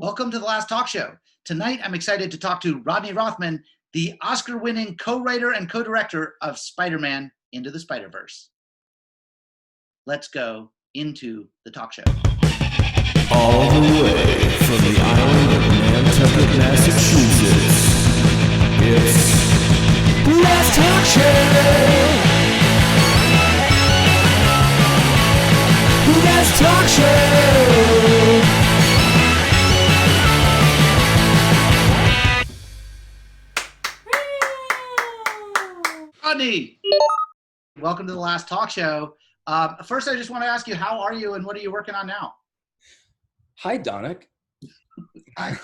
Welcome to The Last Talk Show. Tonight, I'm excited to talk to Rodney Rothman, the Oscar-winning co-writer and co-director of Spider-Man Into the Spiderverse. Let's go into the talk show. All the way from the island of Nantucket, Massachusetts, it's The Last Talk Show! The Last Talk Show! Rodney, welcome to The Last Talk Show. First, I just want to ask you, how are you and what are you working on now? Hi, Donick. Hi.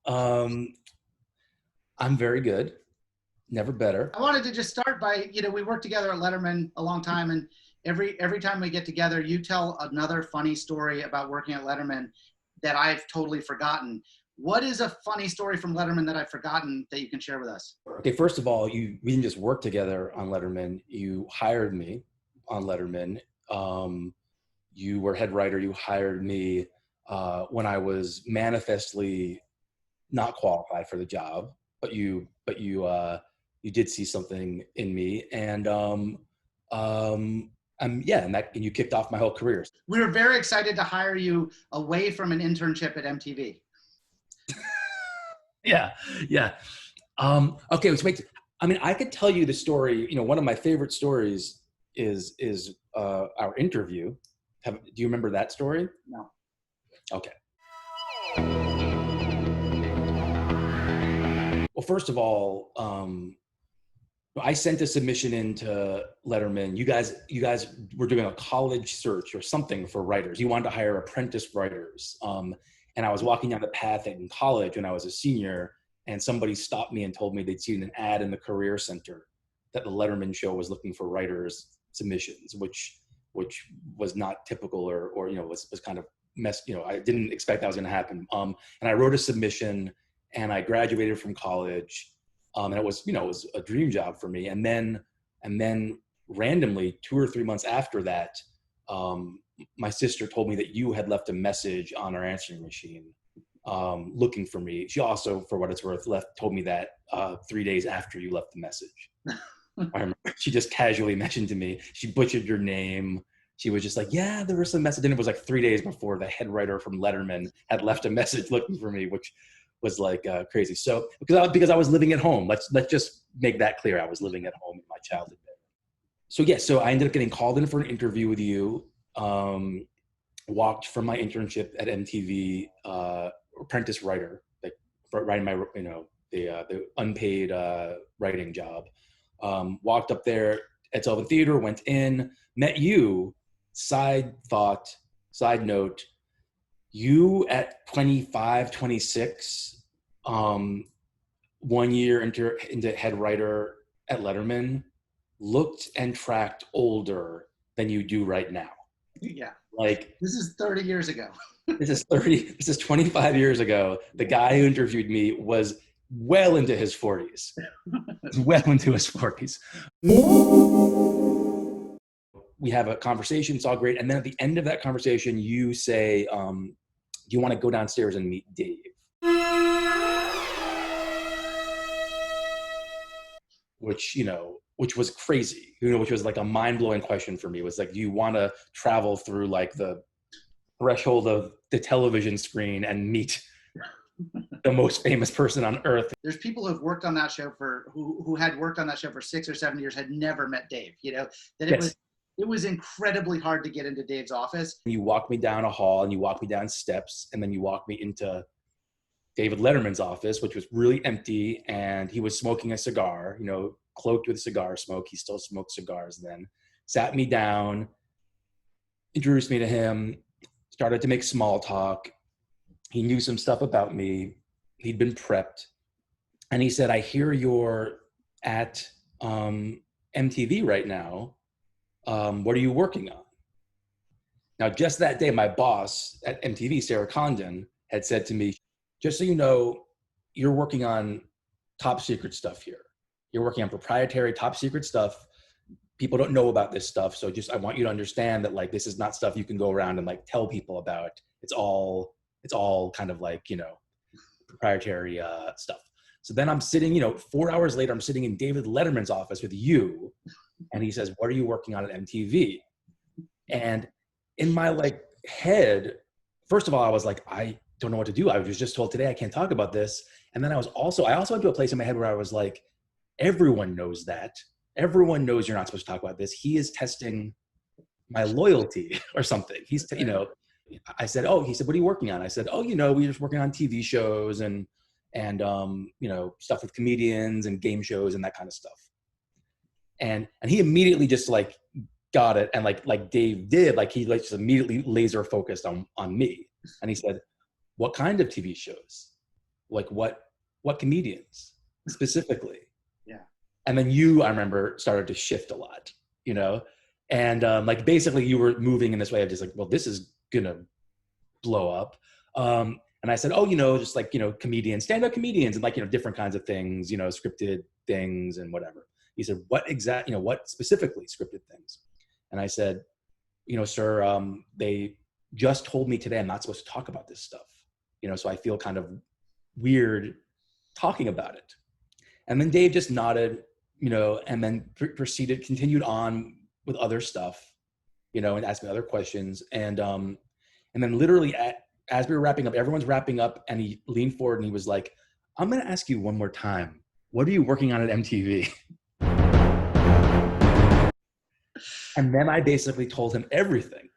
I'm very good. Never better. I wanted to just start by, we worked together at Letterman a long time, and every time we get together, you tell another funny story about working at Letterman that I've totally forgotten. What is a funny story from Letterman that I've forgotten that you can share with us? Okay, first of all, we didn't just work together on Letterman. You hired me on Letterman. You were head writer. You hired me when I was manifestly not qualified for the job, but you did see something in me, and and you kicked off my whole career. We were very excited to hire you away from an internship at MTV. Yeah. Okay, so wait. I mean, I could tell you the story. One of my favorite stories is our interview. Do you remember that story? No. Okay. Well, first of all, I sent a submission into Letterman. You guys were doing a college search or something for writers. You wanted to hire apprentice writers. And I was walking down the path in college when I was a senior, and somebody stopped me and told me they'd seen an ad in the Career Center that the Letterman show was looking for writers submissions, which was not typical or was kind of messed. I didn't expect that was going to happen. And I wrote a submission, and I graduated from college, and it was a dream job for me. And then randomly 2 or 3 months after that, my sister told me that you had left a message on our answering machine looking for me. She also, for what it's worth, told me that 3 days after you left the message. I remember she just casually mentioned to me, she butchered your name. She was just like, yeah, there was some message. And it was like 3 days before the head writer from Letterman had left a message looking for me, which was like crazy. So because I was living at home, let's just make that clear. I was living at home in my childhood. So I ended up getting called in for an interview with you. Walked from my internship at MTV, apprentice writer, like writing my, the unpaid writing job. Walked up there at Sullivan Theater, went in, met you. Side note, you at 25, 26, 1 year into head writer at Letterman, looked and tracked older than you do right now. Yeah. Like, this is 30 years ago. This is 25 years ago. The guy who interviewed me was well into his 40s. We have a conversation. It's all great. And then at the end of that conversation, you say, do you want to go downstairs and meet Dave? Which was crazy, which was like a mind-blowing question for me. It was like, do you want to travel through like the threshold of the television screen and meet the most famous person on earth? There's people who've worked on that show who had worked on that show for 6 or 7 years, had never met Dave, it was incredibly hard to get into Dave's office. You walked me down a hall and you walked me down steps, and then you walked me into David Letterman's office, which was really empty, and he was smoking a cigar, cloaked with cigar smoke. He still smoked cigars then. Sat me down, introduced me to him, started to make small talk. He knew some stuff about me. He'd been prepped. And he said, I hear you're at MTV right now. What are you working on? Now, just that day, my boss at MTV, Sarah Condon, had said to me, just so you know, you're working on top secret stuff here. You're working on proprietary top secret stuff. People don't know about this stuff. So I want you to understand that, like, this is not stuff you can go around and like tell people about. It's all kind of like, proprietary stuff. So then I'm sitting, 4 hours later, I'm sitting in David Letterman's office with you, and he says, "What are you working on at MTV?" And in my head, first of all, I was like, I don't know what to do. I was just told today I can't talk about this. And then I also went to a place in my head where I was like, everyone knows that. Everyone knows you're not supposed to talk about this. He is testing my loyalty or something. I said, "Oh," he said, "What are you working on?" I said, "Oh, we're just working on TV shows and stuff with comedians and game shows and that kind of stuff." And he immediately just got it. And like Dave did, he just immediately laser focused on me. And he said, "What kind of TV shows? What comedians specifically?" Yeah. And then I remember, started to shift a lot, and basically you were moving in this way of just well, this is gonna blow up. And I said, "Oh, just comedians, stand-up comedians, and different kinds of things, scripted things and whatever." He said, "What specifically scripted things?" And I said, "Sir, they just told me today I'm not supposed to talk about this stuff, so I feel kind of weird talking about it." And then Dave just nodded, and then continued on with other stuff, and asked me other questions. And then literally as we were wrapping up, everyone's wrapping up, and he leaned forward and he was like, "I'm going to ask you one more time. What are you working on at MTV?" And then I basically told him everything.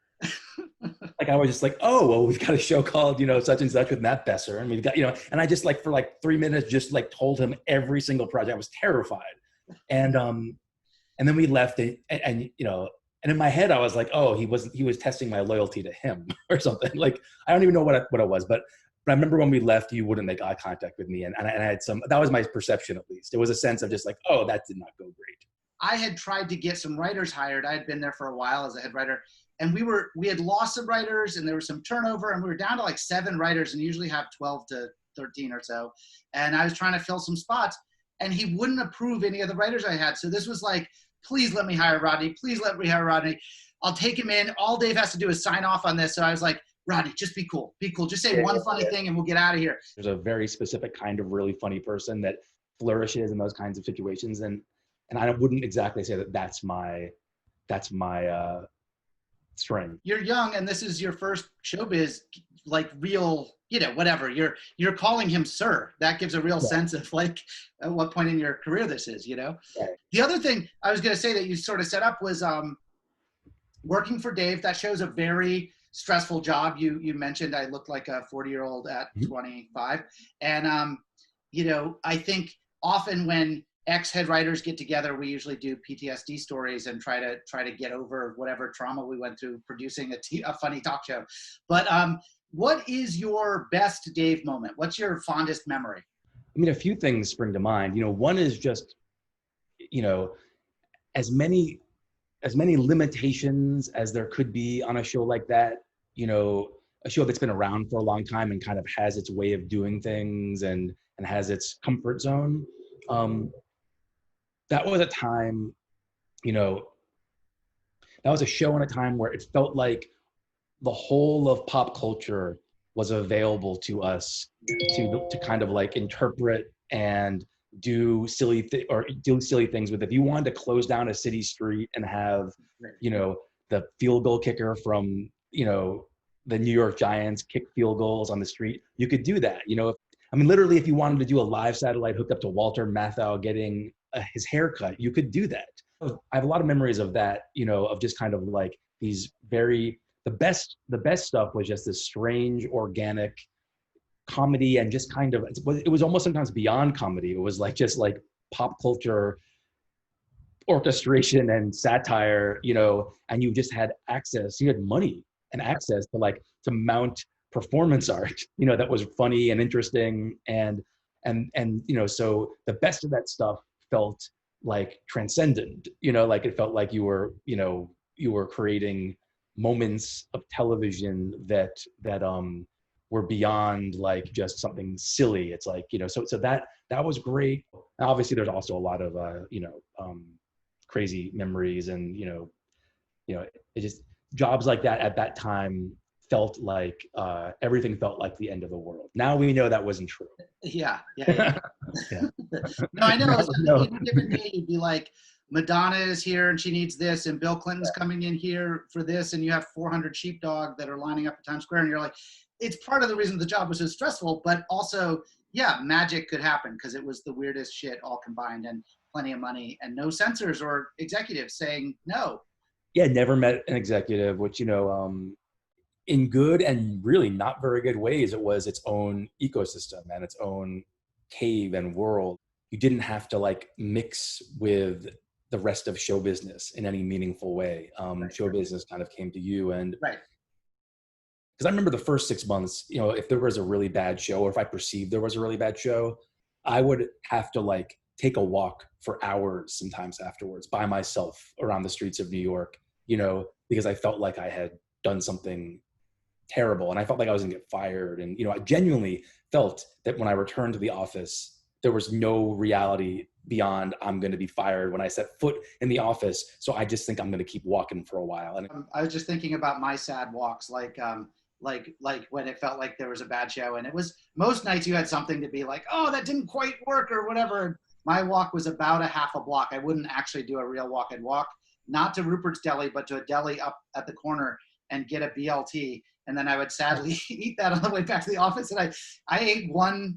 I was just "Oh, well, we've got a show called, such and such with Matt Besser. And we've got, and I just for 3 minutes, just told him every single project. I was terrified. And then we left and in my head, I was like, "Oh, he was testing my loyalty to him or something." I don't even know what it was, but I remember when we left, you wouldn't make eye contact with me. And I had that was my perception, at least. It was a sense of just "Oh, that did not go great." I had tried to get some writers hired. I had been there for a while as a head writer, and we had lost some writers, and there was some turnover, and we were down to 7 writers, and usually have 12 to 13 or so. And I was trying to fill some spots, and he wouldn't approve any of the writers I had. So this was "Please let me hire Rodney. Please let me hire Rodney. I'll take him in. All Dave has to do is sign off on this." So I was like, "Rodney, just be cool. Be cool. Just say one funny thing and we'll get out of here." There's a very specific kind of really funny person that flourishes in those kinds of situations. And I wouldn't exactly say that that's my strength. You're young, and this is your first showbiz, real, whatever. You're calling him sir. That gives a real sense of at what point in your career this is, Right. The other thing I was going to say that you sort of set up was working for Dave. That show's a very stressful job. You mentioned I looked like a 40-year-old at 25. And, I think often when ex-head writers get together, we usually do PTSD stories and try to get over whatever trauma we went through producing a funny talk show. But what is your best Dave moment? What's your fondest memory? I mean, a few things spring to mind. One is just, as many limitations as there could be on a show like that, a show that's been around for a long time and kind of has its way of doing things and has its comfort zone. That was a time, that was a show in a time where it felt like the whole of pop culture was available to us to kind of interpret and do silly things with. If you wanted to close down a city street and have, the field goal kicker from, the New York Giants kick field goals on the street, you could do that. Literally, if you wanted to do a live satellite hooked up to Walter Matthau getting his haircut, you could do that. I have a lot of memories of that, of just kind of these the best stuff was just this strange, organic comedy, and just kind of, it was almost sometimes beyond comedy. It was just pop culture orchestration and satire, and you just had access, you had money and access to mount performance art, that was funny and interesting. And so the best of that stuff felt transcendent, it felt like you were creating moments of television that were beyond just something silly. It's so that was great. And obviously there's also a lot of crazy memories, and it just, jobs like that at that time felt everything felt like the end of the world. Now we know that wasn't true. Yeah. Yeah. No, I know. So No. any given day, you'd be like, Madonna is here and she needs this, and Bill Clinton's coming in here for this, and you have 400 sheepdog that are lining up at Times Square, and you're like, it's part of the reason the job was so stressful, but also, yeah, magic could happen because it was the weirdest shit all combined, and plenty of money, and no censors or executives saying no. Yeah, never met an executive, which, in good and really not very good ways, it was its own ecosystem and its own cave and world. You didn't have to like mix with the rest of show business in any meaningful way. Right. Show business kind of came to you. And Right. because I remember the first 6 months, if there was a really bad show, or if I perceived there was a really bad show, I would have to like take a walk for hours sometimes afterwards by myself around the streets of New York, because I felt like I had done something terrible and I felt like I was gonna get fired. And, I genuinely felt that when I returned to the office, there was no reality beyond I'm going to be fired when I set foot in the office. So I just think I'm going to keep walking for a while. And I was just thinking about my sad walks, like when it felt like there was a bad show, and it was most nights you had something to be like, oh, that didn't quite work or whatever. My walk was about a half a block. I wouldn't actually do a real walk. I'd walk not to Rupert's Deli, but to a deli up at the corner and get a BLT. And then I would sadly eat that on the way back to the office. And I ate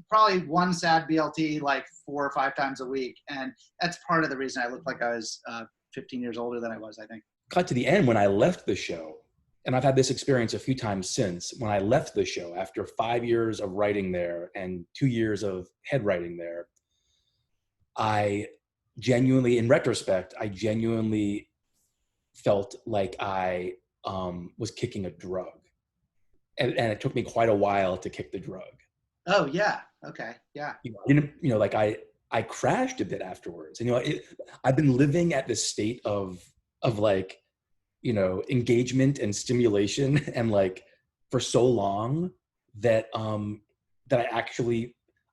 probably one sad BLT like 4 or 5 times a week. And that's part of the reason I looked like I was 15 years older than I was, I think. Cut to the end when I left the show, and I've had this experience a few times since, when I left the show after 5 years of writing there and 2 years of head writing there, I genuinely, in retrospect, felt like I was kicking a drug. And it took me quite a while to kick the drug. Oh yeah. Okay. Yeah. Like I crashed a bit afterwards. And I've been living at this state of like, engagement and stimulation and like for so long that that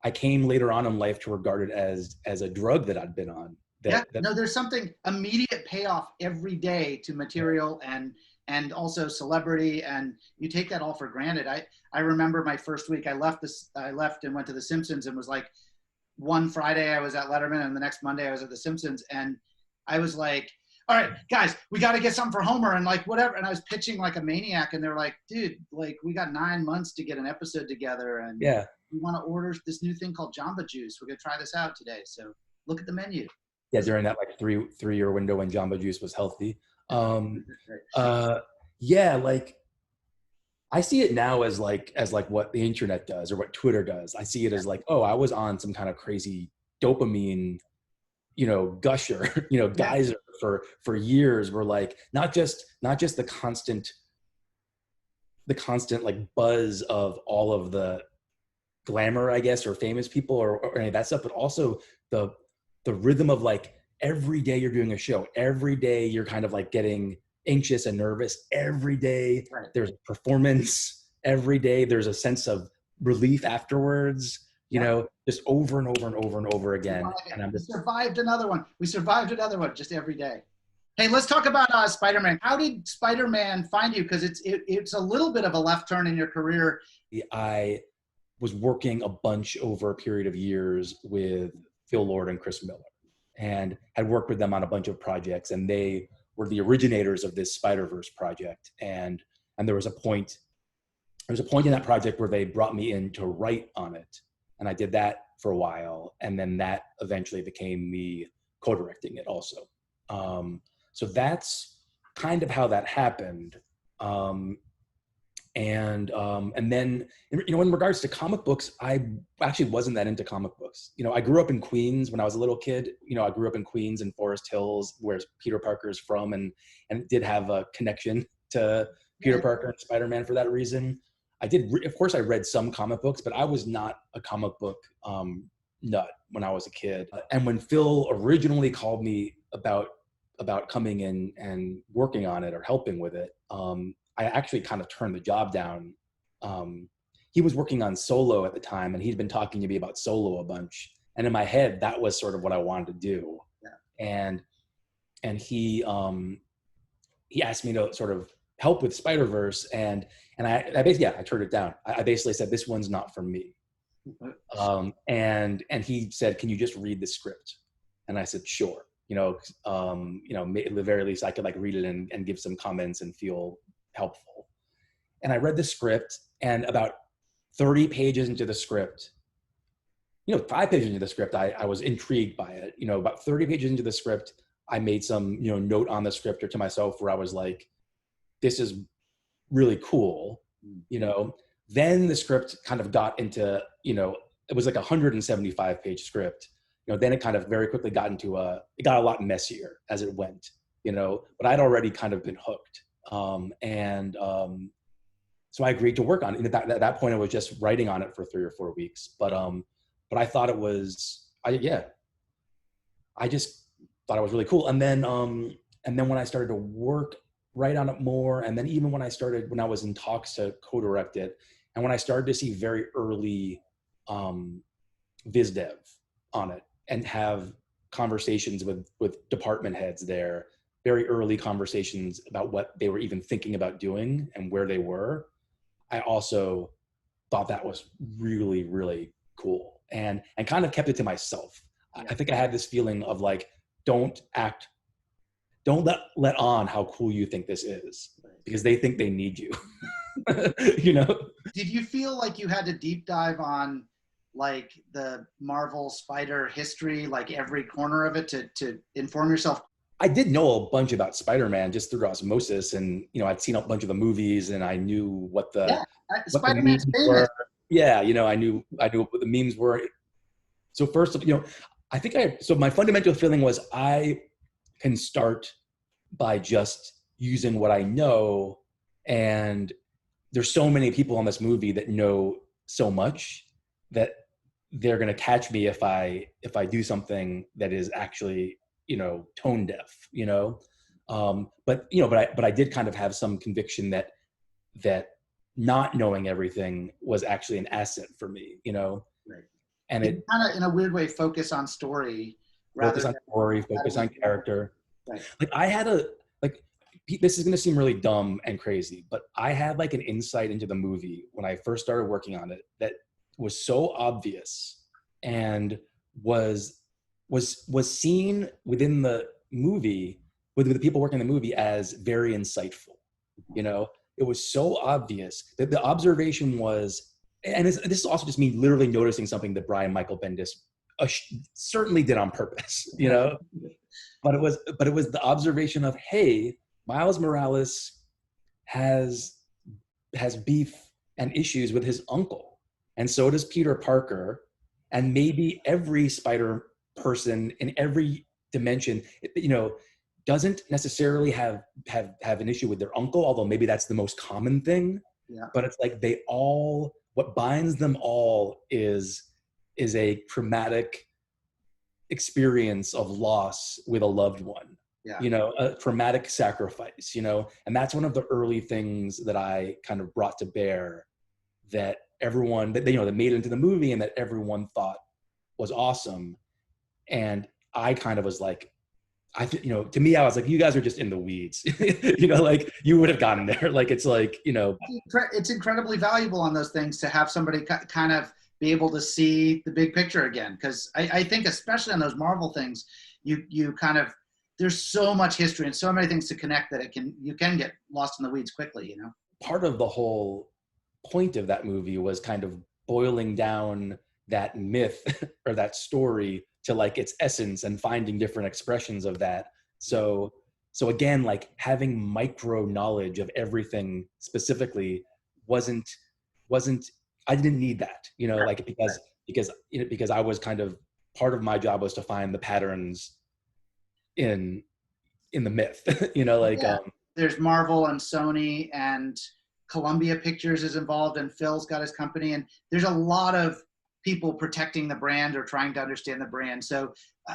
I came later on in life to regard it as a drug that I'd been on. No, there's something immediate payoff every day to material and also celebrity, and you take that all for granted. I remember my first week, I left and went to The Simpsons, and was like, one Friday I was at Letterman and the next Monday I was at The Simpsons, and I was like, all right, guys, we got to get something for Homer and like whatever. And I was pitching like a maniac, and they're like, dude, like we got 9 months to get an episode together, and yeah, we want to order this new thing called Jamba Juice. We're gonna try this out today, so look at the menu. Yeah, during that like three-year window when Jamba Juice was healthy. Yeah, like I see it now as like what the internet does or what Twitter does. I see it as like, oh, I was on some kind of crazy dopamine, gusher, geyser for years. Were like not just the constant like buzz of all of the glamour, I guess, or famous people or any of that stuff, but also the rhythm of like every day you're doing a show, every day you're kind of like getting anxious and nervous, every day there's a performance, every day there's a sense of relief afterwards, just over and over and over and over again. And we survived another one just every day. Hey, let's talk about Spider-Man. How did Spider-Man find you? Because it's a little bit of a left turn in your career. I was working a bunch over a period of years with Phil Lord and Chris Miller, and had worked with them on a bunch of projects, and they were the originators of this Spiderverse project. And there was a point in that project where they brought me in to write on it, and I did that for a while, and then that eventually became me co-directing it also. So that's kind of how that happened. And then, in regards to comic books, I actually wasn't that into comic books. I grew up in Queens when I was a little kid. I grew up in Queens and Forest Hills, where Peter Parker is from, and did have a connection to Peter Parker and Spider-Man for that reason. Of course, I read some comic books, but I was not a comic book nut when I was a kid. And when Phil originally called me about coming in and working on it or helping with it, I actually kind of turned the job down. He was working on Solo at the time, and he'd been talking to me about Solo a bunch. And in my head, that was sort of what I wanted to do. Yeah. And he asked me to sort of help with Spider-Verse, and I basically, I turned it down. I basically said, this one's not for me. And he said, "Can you just read the script?" And I said, "Sure." At the very least, I could like read it and give some comments and feel helpful. And I read the script, and about 30 pages into the script, 5 pages into the script, I was intrigued by it. About 30 pages into the script, I made some, note on the script or to myself where I was like, this is really cool. Then the script kind of got into, it was like a 175-page script. Then it kind of very quickly got it got a lot messier as it went, but I'd already kind of been hooked. So I agreed to work on it. At that point, I was just writing on it for 3 or 4 weeks. But I thought it was, I just thought it was really cool. And then when I started to write on it more, and then even when I was in talks to co-direct it, and when I started to see very early viz dev on it and have conversations with department heads there, very early conversations about what they were even thinking about doing and where they were, I also thought that was really, really cool, and kind of kept it to myself. Yeah. I think I had this feeling of like, don't let on how cool you think this is, because they think they need you. Did you feel like you had to deep dive on like the Marvel Spider history, like every corner of it to inform yourself? I did know a bunch about Spider-Man just through osmosis, and I'd seen a bunch of the movies, and I knew what the Spider-Man's famous. Were. Yeah, I knew what the memes were. So first, I think so my fundamental feeling was I can start by just using what I know, and there's so many people on this movie that know so much that they're going to catch me if I do something that is actually tone deaf, but I did kind of have some conviction that not knowing everything was actually an asset for me, Right. And it kind of in a weird way focus on story, focus on character. Right. Like I had this is going to seem really dumb and crazy, but I had like an insight into the movie when I first started working on it that was so obvious and was seen within the movie with the people working in the movie as very insightful. It was so obvious that the observation was, and this is also just me literally noticing something that Brian Michael Bendis certainly did on purpose, but it was the observation of, hey, Miles Morales has beef and issues with his uncle, and so does Peter Parker, and maybe every Spider person in every dimension, doesn't necessarily have an issue with their uncle, although maybe that's the most common thing. Yeah. But it's like what binds them all is a traumatic experience of loss with a loved one. Yeah. A traumatic sacrifice, and that's one of the early things that I kind of brought to bear that everyone that made it into the movie and that everyone thought was awesome. And I kind of was like, to me, I was like, you guys are just in the weeds, like you would have gotten there. Like, it's like, it's incredibly valuable on those things to have somebody kind of be able to see the big picture again. Cause I think especially on those Marvel things, you kind of, there's so much history and so many things to connect that you can get lost in the weeds quickly, Part of the whole point of that movie was kind of boiling down that myth or that story to like its essence and finding different expressions of that. So again, like having micro knowledge of everything specifically wasn't, I didn't need that, like because I was kind of, part of my job was to find the patterns in the myth, there's Marvel and Sony and Columbia Pictures is involved, and Phil's got his company, and there's a lot of people protecting the brand or trying to understand the brand. So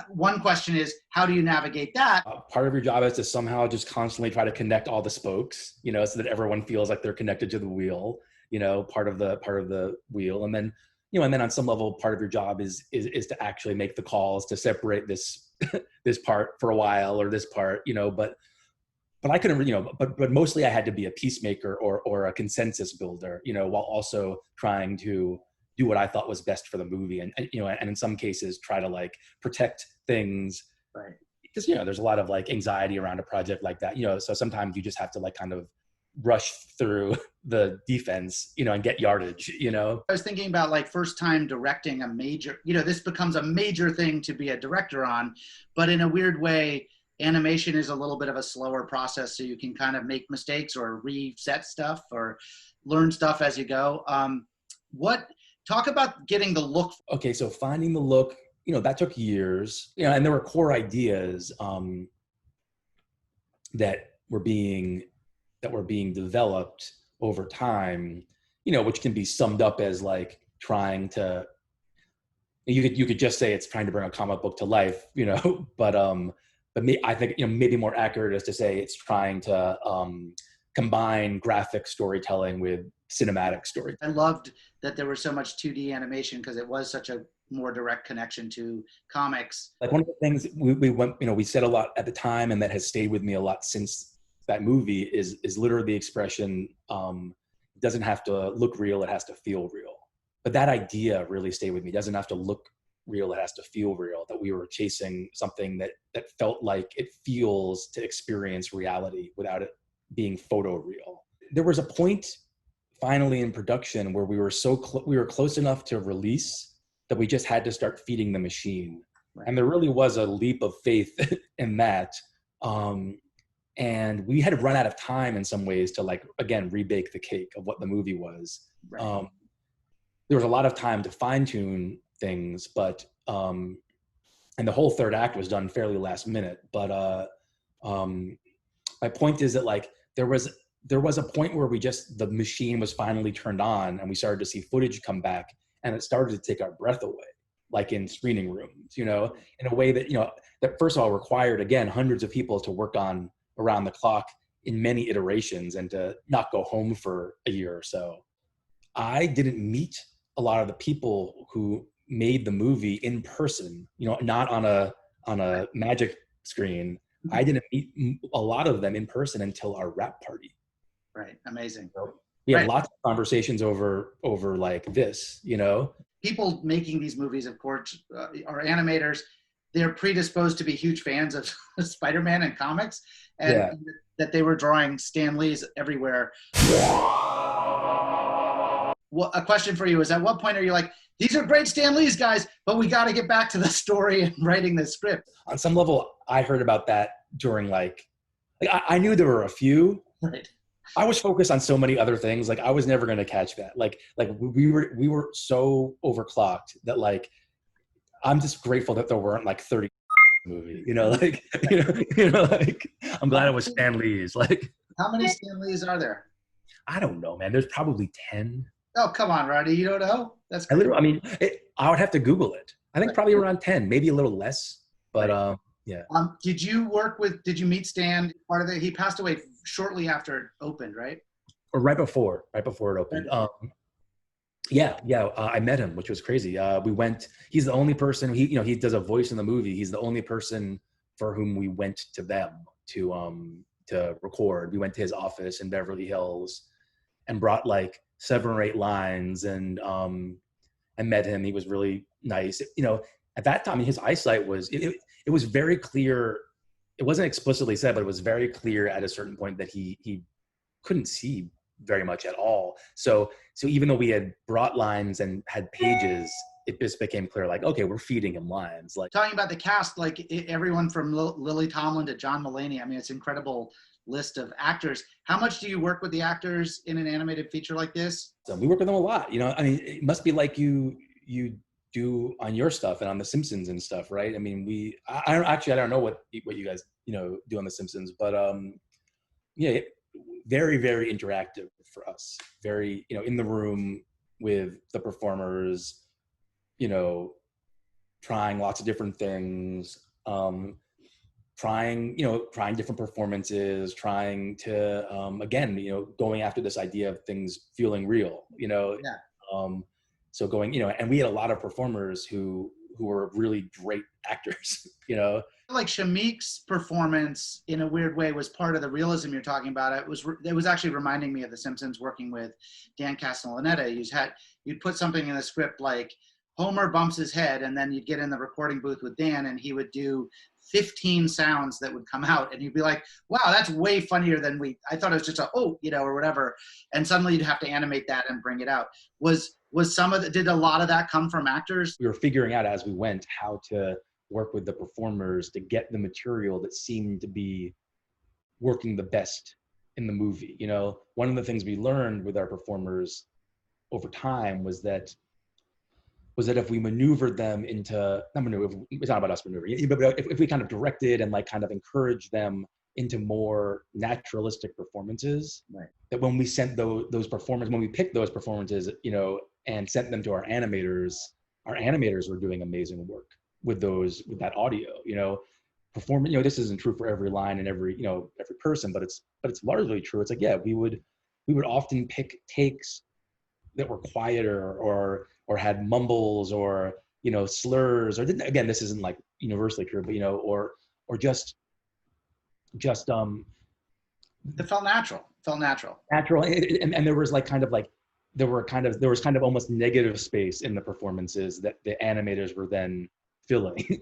one question is, how do you navigate that? Part of your job is to somehow just constantly try to connect all the spokes, so that everyone feels like they're connected to the wheel, part of the wheel. And then, and then on some level, part of your job is to actually make the calls to separate this, this part for a while or this part, but I couldn't, but mostly I had to be a peacemaker or a consensus builder, while also trying to, do what I thought was best for the movie, and you know, and in some cases try to like protect things, Right. because you know there's a lot of like anxiety around a project like that, you know, so sometimes you just have to like kind of rush through the defense, you know, and get yardage, you know. I was thinking about like first time directing a major, you know, this becomes a major thing to be a director on, but in a weird way, animation is a little bit of a slower process, so you can kind of make mistakes or reset stuff or learn stuff as you go. What talk about getting the look? Okay, so finding the look, you know, that took years, you know, and there were core ideas that were being developed over time, you know, which can be summed up as like trying to, you could just say it's trying to bring a comic book to life, you know, but me, I think, you know, maybe more accurate is to say it's trying to combine graphic storytelling with cinematic story. I loved that there was so much 2D animation because it was such a more direct connection to comics. Like one of the things we went, you know, we said a lot at the time, and that has stayed with me a lot since that movie is literally the expression, it doesn't have to look real, it has to feel real. But that idea really stayed with me. It doesn't have to look real, it has to feel real, that we were chasing something that felt like it feels to experience reality without it being photoreal. There was a point finally in production where we were we were close enough to release that we just had to start feeding the machine. Right. And there really was a leap of faith in that. And we had run out of time in some ways to like, again, rebake the cake of what the movie was. Right. There was a lot of time to fine tune things, but, and the whole third act was done fairly last minute. But my point is that like, there was a point where the machine was finally turned on and we started to see footage come back, and it started to take our breath away, like in screening rooms, you know, in a way that, you know, that first of all required, again, hundreds of people to work on around the clock in many iterations and to not go home for a year or so. I didn't meet a lot of the people who made the movie in person, you know, not on a magic screen. I didn't meet a lot of them in person until our wrap party. Right. Amazing. So we had lots of conversations over like this, you know. People making these movies, of course, are animators. They're predisposed to be huge fans of Spider-Man and comics, and that they were drawing Stan Lee's everywhere. Well, a question for you is, at what point are you like, these are great Stan Lee's, guys, but we got to get back to the story and writing the script? On some level, I heard about that during like I knew there were a few. Right. I was focused on so many other things. Like I was never going to catch that. Like we were so overclocked that like, I'm just grateful that there weren't like 30 movie, you know, like, you know, like I'm glad it was Stan Lee's. Like, how many Stan Lee's are there? I don't know, man. There's probably 10. Oh, come on, Rodney. You don't know? That's I mean, I would have to Google it. I think probably around 10, maybe a little less, but yeah. Did you meet Stan? Part of it, he passed away shortly after it opened, right? Or right before it opened. I met him, which was crazy. We went, he's the only person, he does a voice in the movie. He's the only person for whom we went to them to record. We went to his office in Beverly Hills and brought like 7 or 8 lines, and I met him. He was really nice. You know, at that time, his eyesight was, it was very clear. It wasn't explicitly said, but it was very clear at a certain point that he couldn't see very much at all. So even though we had brought lines and had pages, it just became clear, like, okay, we're feeding him lines. Like, talking about the cast, like everyone from Lily Tomlin to John Mulaney. I mean, it's an incredible list of actors. How much do you work with the actors in an animated feature like this? So we work with them a lot. You know, I mean, it must be like you do on your stuff and on The Simpsons and stuff, right? I mean, I don't know what you guys, you know, do on The Simpsons, but yeah, very, very interactive for us. Very, you know, in the room with the performers, you know, trying lots of different things, trying different performances, trying to, again, you know, going after this idea of things feeling real, you know. Yeah. So going, you know, and we had a lot of performers who who were really great actors, you know. Like Shamik's performance in a weird way was part of the realism you're talking about. It was actually reminding me of The Simpsons working with Dan Castellaneta. You'd put something in the script like Homer bumps his head, and then you'd get in the recording booth with Dan and he would do 15 sounds that would come out, and you'd be like, wow, that's way funnier than I thought it was just or whatever. And suddenly you'd have to animate that and bring it out. Did a lot of that come from actors? We were figuring out as we went how to work with the performers to get the material that seemed to be working the best in the movie. You know, one of the things we learned with our performers over time was that if we maneuvered them into, it's not about us maneuvering, but if we kind of directed and like kind of encouraged them into more naturalistic performances, right, that when we sent those performers, when we picked those performances, you know, and sent them to our animators were doing amazing work with that audio, you know. Performing, you know, this isn't true for every line and every person, but it's largely true. It's like, yeah, we would often pick takes that were quieter or had mumbles or, you know, slurs, or again, this isn't like universally true, but, you know, or just it felt natural. And there was like there was kind of almost negative space in the performances that the animators were then filling.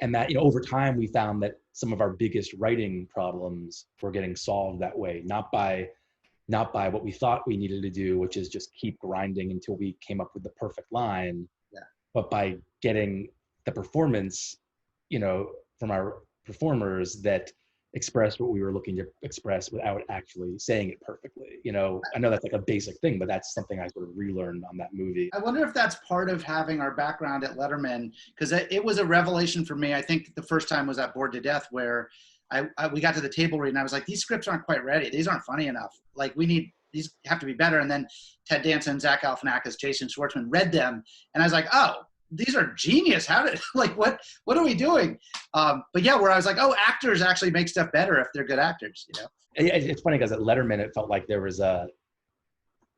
And that, you know, over time we found that some of our biggest writing problems were getting solved that way, not by what we thought we needed to do, which is just keep grinding until we came up with the perfect line, but by getting the performance, you know, from our performers that expressed what we were looking to express without actually saying it perfectly. You know, I know that's like a basic thing, but that's something I sort of relearned on that movie. I wonder if that's part of having our background at Letterman, because it was a revelation for me. I think the first time was at Bored to Death, where we got to the table read and I was like, these scripts aren't quite ready. These aren't funny enough. Like, these have to be better. And then Ted Danson, Zach Galifianakis, Jason Schwartzman read them. And I was like, oh, these are genius. What are we doing? But yeah, where I was like, oh, actors actually make stuff better if they're good actors, you know? It's funny because at Letterman, it felt like there was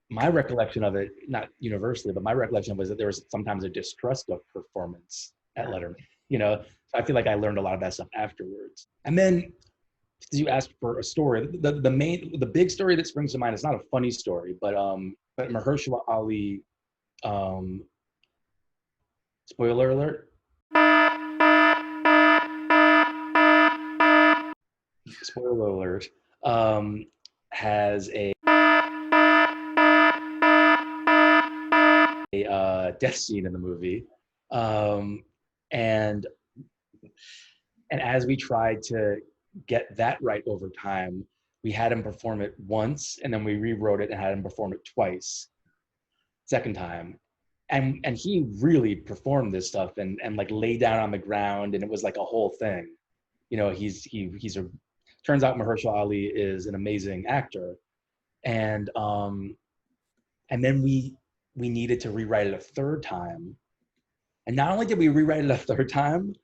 my recollection of it, not universally, but my recollection was that there was sometimes a distrust of performance at Letterman, you know? So I feel like I learned a lot of that stuff afterwards. And then you asked for a story. The big story that springs to mind, it's not a funny story, but Mahershala Ali, spoiler alert. Spoiler alert. Has a death scene in the movie, and as we tried to get that right over time, we had him perform it once, and then we rewrote it and had him perform it twice. Second time. And he really performed this stuff and like lay down on the ground, and it was like a whole thing. You know, turns out Mahershala Ali is an amazing actor. And then we needed to rewrite it a third time. And not only did we rewrite it a third time,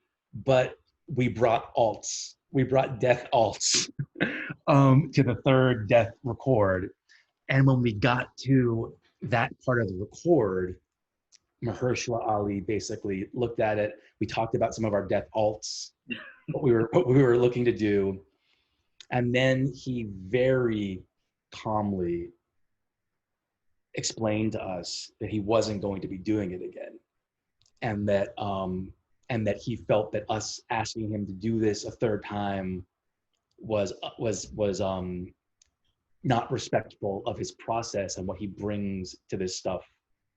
but we brought alts. We brought death alts to the third death record. And when we got to that part of the record, Mahershala Ali basically looked at it. We talked about some of our death alts, what we were looking to do. And then he very calmly explained to us that he wasn't going to be doing it again. And that he felt that us asking him to do this a third time was not respectful of his process and what he brings to this stuff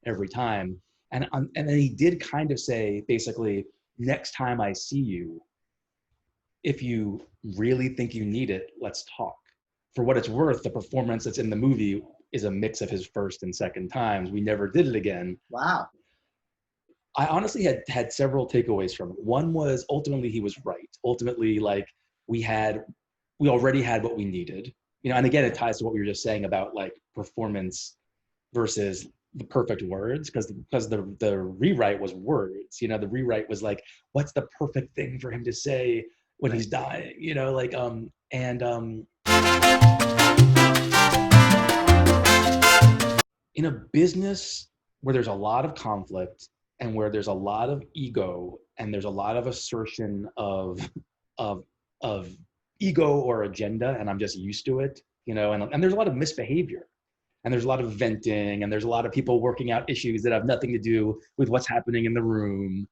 every time. And then he did kind of say, basically, next time I see you, if you really think you need it, let's talk. For what it's worth, the performance that's in the movie is a mix of his first and second times. We never did it again. Wow. I honestly had several takeaways from it. One was ultimately he was right. Ultimately, like we already had what we needed. You know, and again, it ties to what we were just saying about like performance versus the perfect words, because the rewrite was words. You know, the rewrite was like, what's the perfect thing for him to say when he's dying? You know, like in a business where there's a lot of conflict and where there's a lot of ego and there's a lot of assertion of ego or agenda, and I'm just used to it, and there's a lot of misbehavior, and there's a lot of venting, and there's a lot of people working out issues that have nothing to do with what's happening in the room.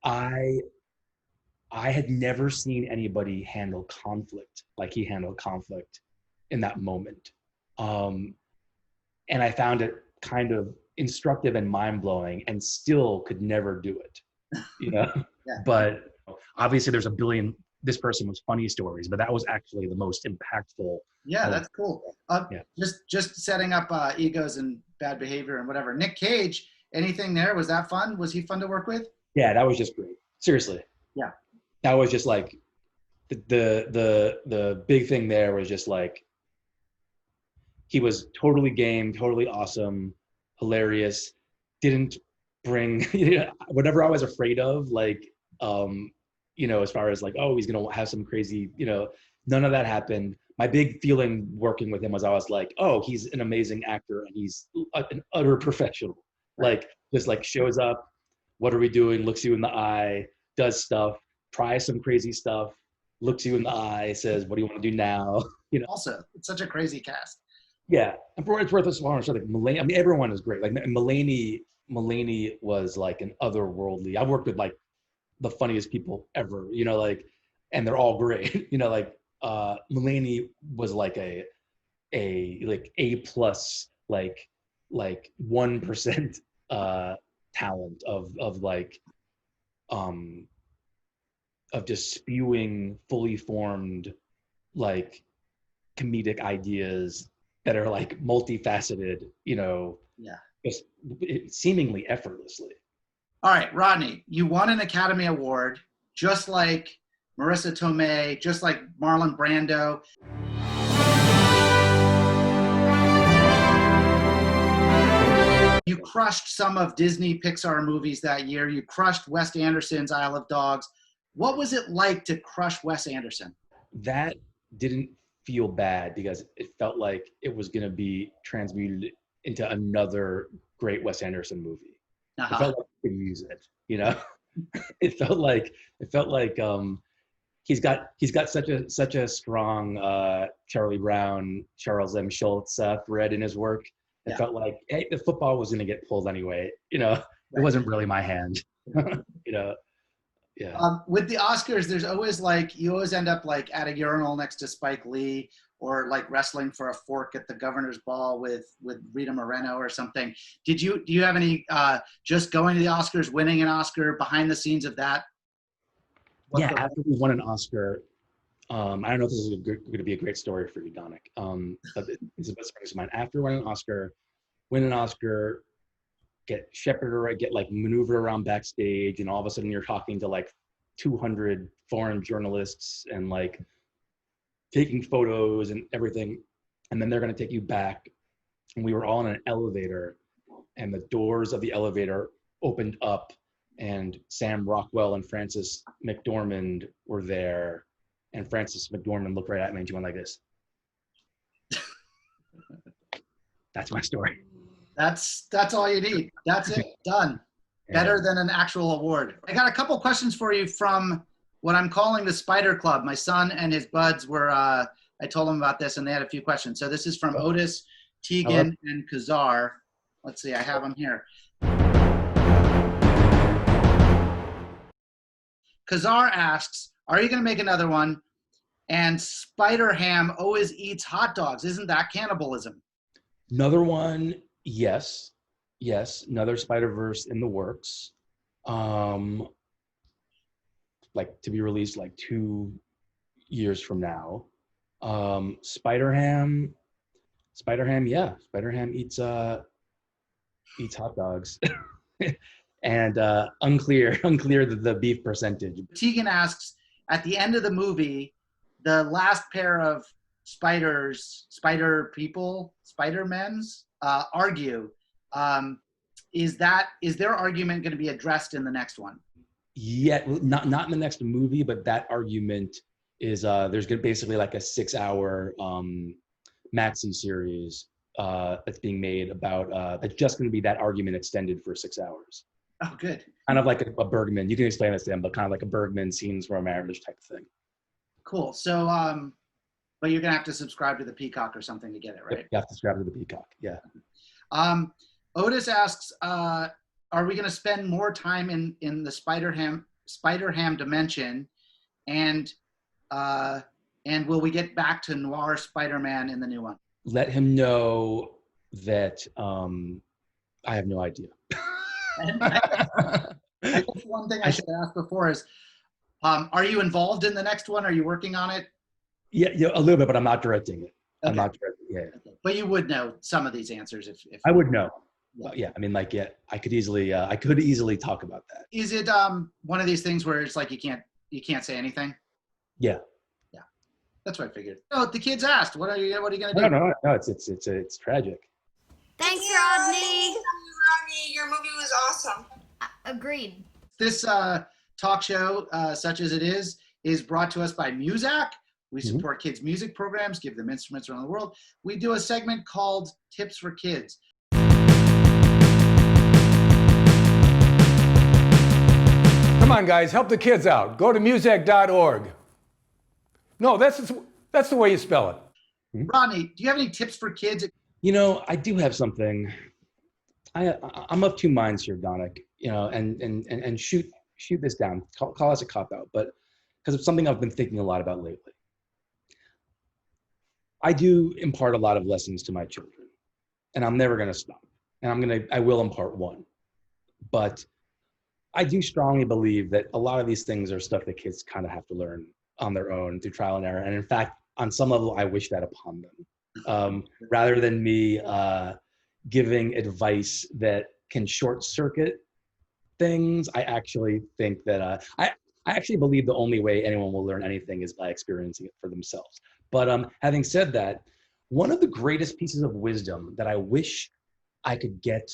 I had never seen anybody handle conflict like he handled conflict in that moment. And I found it kind of instructive and mind-blowing, and still could never do it, Yeah. But obviously there's a billion this person was funny stories, but that was actually the most impactful. Yeah, that's cool. Just setting up egos and bad behavior and whatever. Nick Cage, anything there? Was that fun? Was he fun to work with? Yeah, that was just great. Seriously. Yeah. That was just like the big thing there was just like, he was totally game, totally awesome, hilarious, didn't bring whatever I was afraid of, like, as far as like, oh, he's going to have some crazy, none of that happened. My big feeling working with him was I was like, oh, he's an amazing actor and he's an utter professional. Right. Like, just like shows up, what are we doing? Looks you in the eye, does stuff, tries some crazy stuff, looks you in the eye, says, what do you want to do now? Also, it's such a crazy cast. Yeah, and for what it's worth, as well, like Mulaney, I mean, everyone is great. Like Mulaney was like an otherworldly. I've worked with like the funniest people ever, and they're all great. Mulaney was like a plus, like 1% talent of just spewing fully formed like comedic ideas that are like multifaceted, just seemingly effortlessly. All right, Rodney, you won an Academy Award, just like Marissa Tomei, just like Marlon Brando. You crushed some of Disney Pixar movies that year. You crushed Wes Anderson's Isle of Dogs. What was it like to crush Wes Anderson? That didn't feel bad because it felt like it was going to be transmuted into another great Wes Anderson movie. Uh-huh. It felt like we could use it, It felt like he's got such a strong Charlie Brown, Charles M. Schultz thread in his work. It felt like, hey, the football was going to get pulled anyway. It wasn't really my hand. Yeah. With the Oscars, there's always you always end up like at a urinal next to Spike Lee, or like wrestling for a fork at the governor's ball with Rita Moreno or something. Do you have any just going to the Oscars, winning an Oscar, behind the scenes of that? After we won an Oscar, I don't know if this is going to be a great story for you, Donick, but it's the best story of mine. After winning an Oscar, get shepherded or get like maneuvered around backstage, and all of a sudden you're talking to like 200 foreign journalists and like taking photos and everything, and then they're going to take you back, and we were all in an elevator, and the doors of the elevator opened up, and Sam Rockwell and Frances McDormand were there, and Frances McDormand looked right at me and she went like this. That's my story. That's all you need. That's it. Done. Better than an actual award. I got a couple questions for you from what I'm calling the Spider Club. My son and his buds were, I told them about this and they had a few questions. So this is from Otis, Tegan, and Kazar. Let's see, I have them here. Kazar asks, are you going to make another one? And Spider Ham always eats hot dogs. Isn't that cannibalism? Another one. Yes, another Spider-Verse in the works. Like to be released like 2 years from now. Spider-Ham, yeah. Spider-Ham eats hot dogs. And unclear the beef percentage. Tegan asks, at the end of the movie, the last pair of spider men's argue. Is their argument going to be addressed in the next one? Yeah, not in the next movie, but that argument is there's going to basically like a 6-hour maxi series that's being made about that's just going to be that argument extended for 6 hours. Oh, good. Kind of like a Bergman. You can explain this to them, but kind of like a Bergman scenes from a marriage type of thing. Cool. So, but you're gonna have to subscribe to the Peacock or something to get it, right? You have to subscribe to the Peacock. Yeah. Otis asks, are we gonna spend more time in the Spider-Ham dimension, and will we get back to Noir Spider-Man in the new one? Let him know that I have no idea. I guess one thing I should ask before is, are you involved in the next one? Are you working on it? Yeah, a little bit, but I'm not directing it. Okay. I'm not directing it. Yeah. Okay. But you would know some of these answers if I would know. Yeah. Yeah, I mean, like, yeah, I could easily talk about that. Is it one of these things where it's like you can't say anything? Yeah. Yeah. That's what I figured. Oh, the kids asked, what are you gonna do? No, it's tragic. Thanks, Rodney. Rodney, your movie was awesome. Agreed. This talk show, such as it is brought to us by Muzak. We support kids' music programs, give them instruments around the world. We do a segment called Tips for Kids. Come on, guys, help the kids out. Go to muzak.org. No, that's the way you spell it. Rodney, do you have any tips for kids? You know, I do have something. I'm of two minds here, Donick. You know, and shoot this down. Call us a cop out, but because it's something I've been thinking a lot about lately. I do impart a lot of lessons to my children, and I'm never going to stop. And I will impart one, but I do strongly believe that a lot of these things are stuff that kids kind of have to learn on their own through trial and error. And in fact, on some level, I wish that upon them, rather than me giving advice that can short circuit things. I actually think that I actually believe the only way anyone will learn anything is by experiencing it for themselves. But having said that, one of the greatest pieces of wisdom that I wish I could get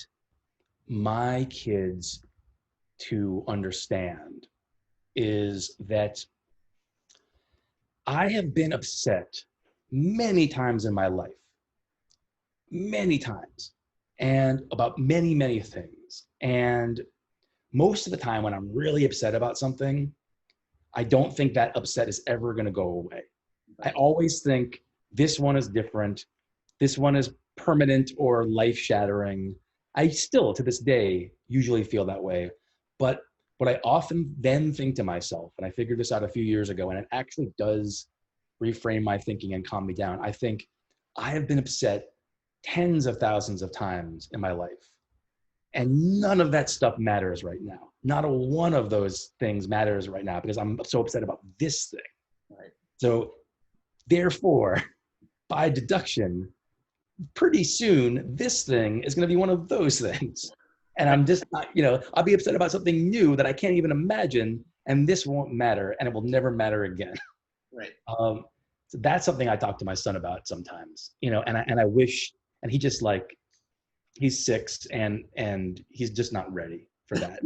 my kids to understand is that I have been upset many times in my life, many times, and about many, many things. And most of the time when I'm really upset about something, I don't think that upset is ever going to go away. I always think this one is different. This one is permanent or life-shattering. I still, to this day, usually feel that way. But what I often then think to myself, and I figured this out a few years ago, and it actually does reframe my thinking and calm me down. I think I have been upset tens of thousands of times in my life. And none of that stuff matters right now. Not a one of those things matters right now because I'm so upset about this thing. Right. So therefore, by deduction, pretty soon, this thing is going to be one of those things. And I'm just not, I'll be upset about something new that I can't even imagine, and this won't matter, and it will never matter again. Right. So that's something I talk to my son about sometimes, and I wish, and he just he's 6 and he's just not ready for that.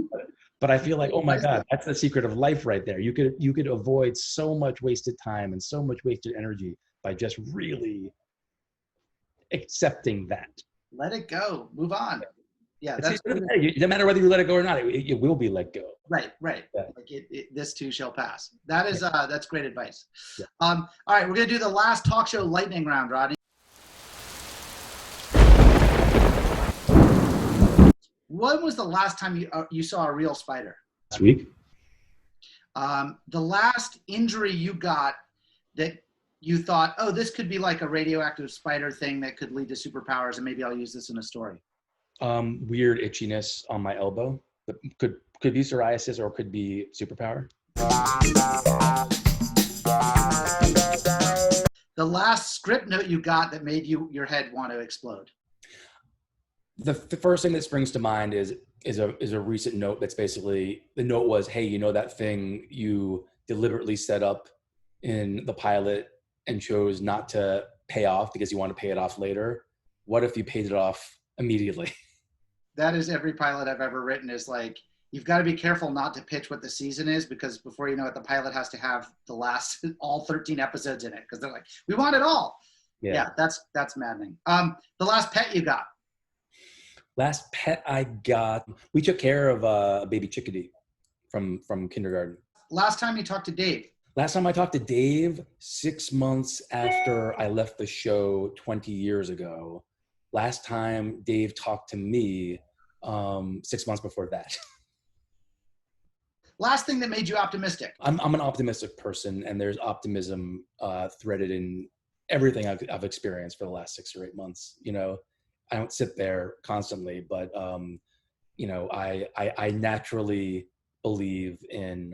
But I feel like, oh my God, that's the secret of life right there. You could avoid so much wasted time and so much wasted energy by just really accepting that. Let it go. Move on. Yeah, it doesn't matter whether you let it go or not. It will be let go. Right. Yeah. Like this too shall pass. That is that's great advice. Yeah. All right, we're gonna do the last talk show lightning round, Rodney. When was the last time you saw a real spider? Last week. The last injury you got that you thought, oh, this could be like a radioactive spider thing that could lead to superpowers, and maybe I'll use this in a story. Weird itchiness on my elbow. Could be psoriasis or could be superpower. The last script note you got that made your head want to explode. The first thing that springs to mind is a recent note that's basically, the note was, hey, that thing you deliberately set up in the pilot and chose not to pay off because you want to pay it off later. What if you paid it off immediately? That is every pilot I've ever written is like, you've got to be careful not to pitch what the season is, because before you know it, the pilot has to have all 13 episodes in it because they're like, we want it all. Yeah, that's maddening. The last pet you got? Last pet I got, we took care of a baby chickadee from kindergarten. Last time you talked to Dave? Last time I talked to Dave, 6 months after I left the show 20 years ago. Last time Dave talked to me, 6 months before that. Last thing that made you optimistic? I'm an optimistic person, and there's optimism threaded in everything I've experienced for the last 6 or 8 months. You know, I don't sit there constantly, but you know, I naturally believe in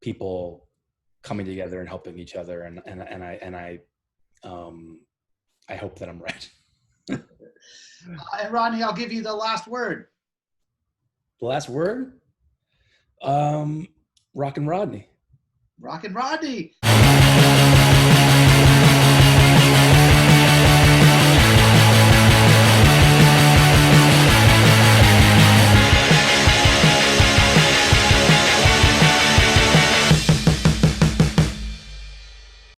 people coming together and helping each other, and I hope that I'm right. And Rodney, I'll give you the last word. The last word? Rockin' Rodney. Rockin' Rodney.